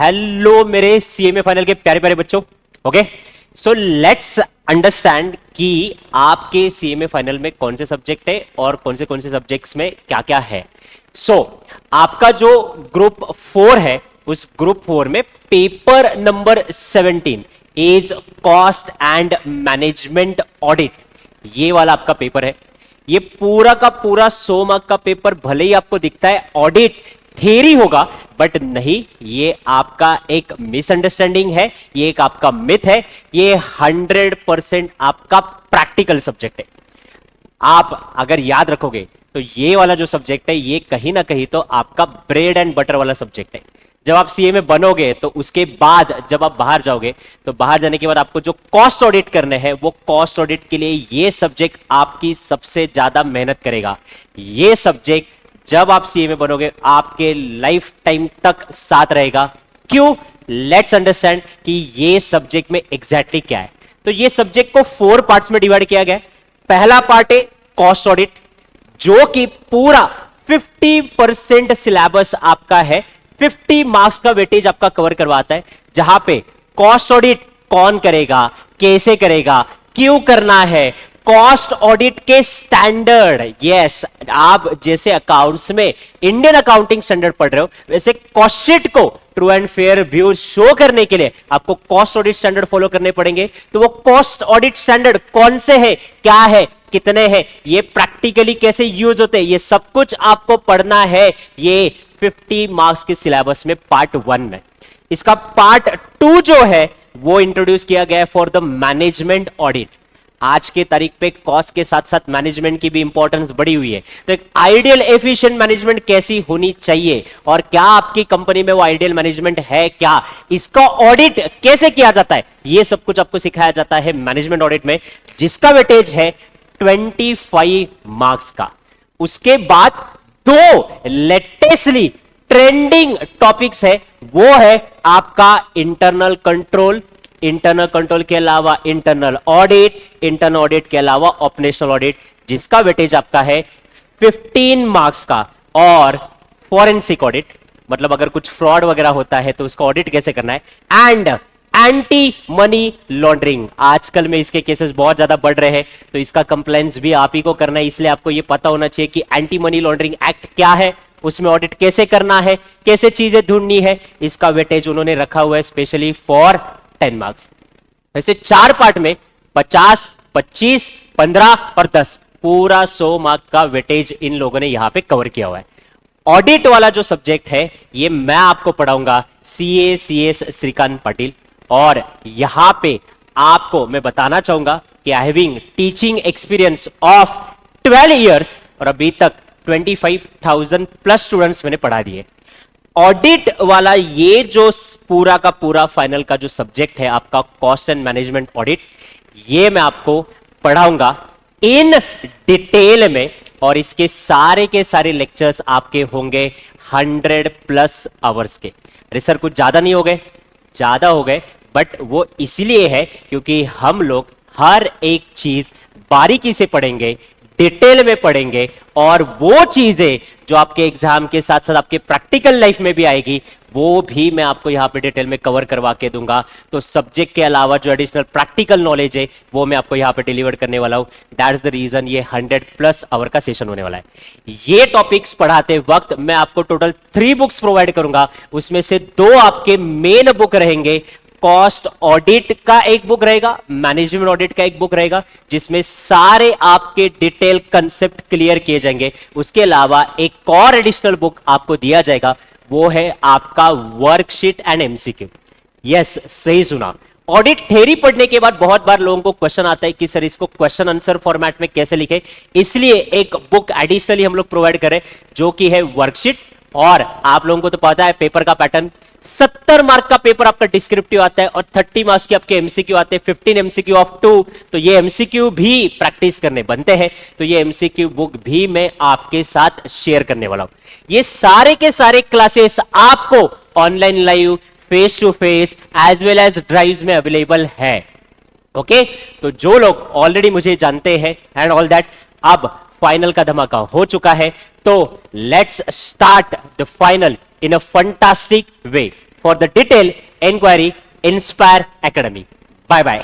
Hello मेरे CMA final के प्यारे प्यारे बच्चों। ओके, सो लेट्स अंडरस्टैंड कि आपके सीएमए फाइनल में कौन से सब्जेक्ट है और कौन से सब्जेक्ट्स में क्या क्या है। सो आपका जो ग्रुप 4 है, उस ग्रुप 4 में paper number 17 is cost and management audit, ये वाला आपका पेपर है। ये पूरा का पूरा 100 मार्क का पेपर भले ही आपको दिखता है ऑडिट थ्योरी होगा, बट नहीं, ये आपका एक मिसअंडरस्टैंडिंग है, ये एक आपका मिथ है। ये 100% आपका प्रैक्टिकल सब्जेक्ट है। आप अगर याद रखोगे तो ये वाला जो सब्जेक्ट है, ये कहीं ना कहीं तो आपका ब्रेड एंड बटर वाला सब्जेक्ट है। जब आप सीए में बनोगे तो उसके बाद जब आप बाहर जाओगे तो बाहर जाने के बाद आपको जो कॉस्ट ऑडिट करने हैं, वो कॉस्ट ऑडिट के लिए ये सब्जेक्ट आपकी सबसे ज्यादा मेहनत करेगा। ये सब्जेक्ट जब आप सीए में बनोगे आपके लाइफ टाइम तक साथ रहेगा। क्यों? लेट्स अंडरस्टैंड कि ये सब्जेक्ट में एग्जैक्टली क्या है। तो ये सब्जेक्ट को 4 पार्ट्स में डिवाइड किया गया है। पहला पार्ट है कॉस्ट ऑडिट, जो कि पूरा 50% सिलेबस आपका है, 50 मार्क्स का वेटेज आपका कवर करवाता है, जहां पे कॉस्ट ऑडिट कौन करेगा, कैसे करेगा, क्यों करना है, कॉस्ट ऑडिट के स्टैंडर्ड। यस, आप जैसे अकाउंट्स में इंडियन अकाउंटिंग स्टैंडर्ड पढ़ रहे हो, वैसे कॉस्ट शीट को true and fair view show करने के लिए आपको कॉस्ट ऑडिट स्टैंडर्ड फॉलो करने पड़ेंगे। तो वो कॉस्ट ऑडिट स्टैंडर्ड कौन से है, क्या है, कितने हैं, ये प्रैक्टिकली कैसे यूज होते हैं, ये सब कुछ आपको पढ़ना है। ये 50 मार्क्स के सिलेबस में पार्ट 1 में। इसका पार्ट 2 जो है वो इंट्रोड्यूस किया गया है फॉर द मैनेजमेंट ऑडिट। आज के तारीख पे कॉस्ट के साथ साथ मैनेजमेंट की भी इंपॉर्टेंस बढ़ी हुई है। तो एक आइडियल एफिशिएंट मैनेजमेंट कैसी होनी चाहिए और क्या आपकी कंपनी में वो आइडियल मैनेजमेंट है, क्या इसका ऑडिट कैसे किया जाता है, ये सब कुछ आपको सिखाया जाता है मैनेजमेंट ऑडिट में, जिसका वेटेज है 25 मार्क्स का। उसके बाद 2 लेटेस्टली ट्रेंडिंग टॉपिक्स है, वो है आपका इंटरनल कंट्रोल, इंटरनल कंट्रोल के अलावा इंटरनल ऑडिट, इंटरनल ऑडिट के अलावा ऑपरेशनल ऑडिट, जिसका वेटेज आपका है 15 मार्क्स का। और फॉरेंसिक ऑडिट, मतलब अगर कुछ फ्रॉड वगैरह होता है तो उसका ऑडिट कैसे करना है। एंड एंटी मनी लॉन्ड्रिंग, आजकल में इसके केसेस बहुत ज्यादा बढ़ रहे हैं, तो इसका कंप्लायंस भी आप ही को करना है। इसलिए आपको यह पता होना चाहिए कि एंटी मनी लॉन्ड्रिंग एक्ट क्या है, उसमें ऑडिट कैसे करना है, कैसे चीजें ढूंढनी है। इसका वेटेज उन्होंने रखा हुआ है स्पेशली फॉर 10 मार्क्स। वैसे 4 पार्ट में 50, 25, 15 और 10, पूरा 100 मार्क का वेटेज इन लोगों ने यहां पे कवर किया हुआ है। ऑडिट वाला जो सब्जेक्ट है ये मैं आपको पढ़ाऊंगा, सीए सीएस श्रीकांत पाटिल। और यहां पे आपको मैं बताना चाहूंगा कि I having teaching experience of 12 years और अभी तक 25,000 प्लस स्टूडेंट्स मैंने पढ़ा दिए। ऑडिट वाला ये जो पूरा का पूरा फाइनल का जो सब्जेक्ट है आपका कॉस्ट एंड मैनेजमेंट ऑडिट, ये मैं आपको पढ़ाऊंगा इन डिटेल में। और इसके सारे के सारे लेक्चर्स आपके होंगे 100+ आवर्स के। अरे सर कुछ ज्यादा नहीं हो गए? ज्यादा हो गए, बट वो इसलिए है क्योंकि हम लोग हर एक चीज बारीकी से पढ़ेंगे, डिटेल में पढ़ेंगे, और वो चीजें जो आपके एग्जाम के साथ साथ आपके प्रैक्टिकल लाइफ में भी आएगी, वो भी मैं आपको यहां पे डिटेल में कवर करवा के दूंगा। तो सब्जेक्ट के अलावा जो एडिशनल प्रैक्टिकल नॉलेज है वो मैं आपको यहां पे डिलीवर करने वाला हूं। दैट इज द रीजन ये 100+ आवर का सेशन होने वाला है। ये टॉपिक्स पढ़ाते वक्त मैं आपको टोटल 3 बुक्स प्रोवाइड करूंगा। उसमें से 2 आपके मेन बुक रहेंगे। कॉस्ट ऑडिट का एक बुक रहेगा, मैनेजमेंट ऑडिट का एक बुक रहेगा, जिसमें सारे आपके डिटेल कंसेप्ट क्लियर किए जाएंगे। उसके अलावा एक और एडिशनल बुक आपको दिया जाएगा, वो है आपका वर्कशीट एंड एमसीक्यू। यस, सही सुना। ऑडिट थ्योरी पढ़ने के बाद बहुत बार लोगों को क्वेश्चन आता है कि सर इसको क्वेश्चन आंसर फॉर्मेट में कैसे लिखे, इसलिए एक बुक एडिशनली हम लोग प्रोवाइड करें जो कि है वर्कशीट। और आप लोगों को तो पता है पेपर का पैटर्न, 70 मार्क का पेपर आपका डिस्क्रिप्टिव आता है और 30 मार्क्स के आपके एमसीक्यू आते हैं, 15 एमसीक्यू ऑफ 2। तो ये एमसीक्यू भी प्रैक्टिस करने बनते हैं, तो ये एमसीक्यू बुक भी मैं आपके साथ शेयर करने वाला हूं। ये सारे के सारे क्लासेस आपको online live, face to face as well as drives में अवेलेबल है। ओके, तो जो लोग ऑलरेडी मुझे जानते हैं एंड ऑल दैट, अब फाइनल का धमाका हो चुका है, तो let's start the final in a fantastic way. For the detail inquiry Inspire Academy. Bye bye.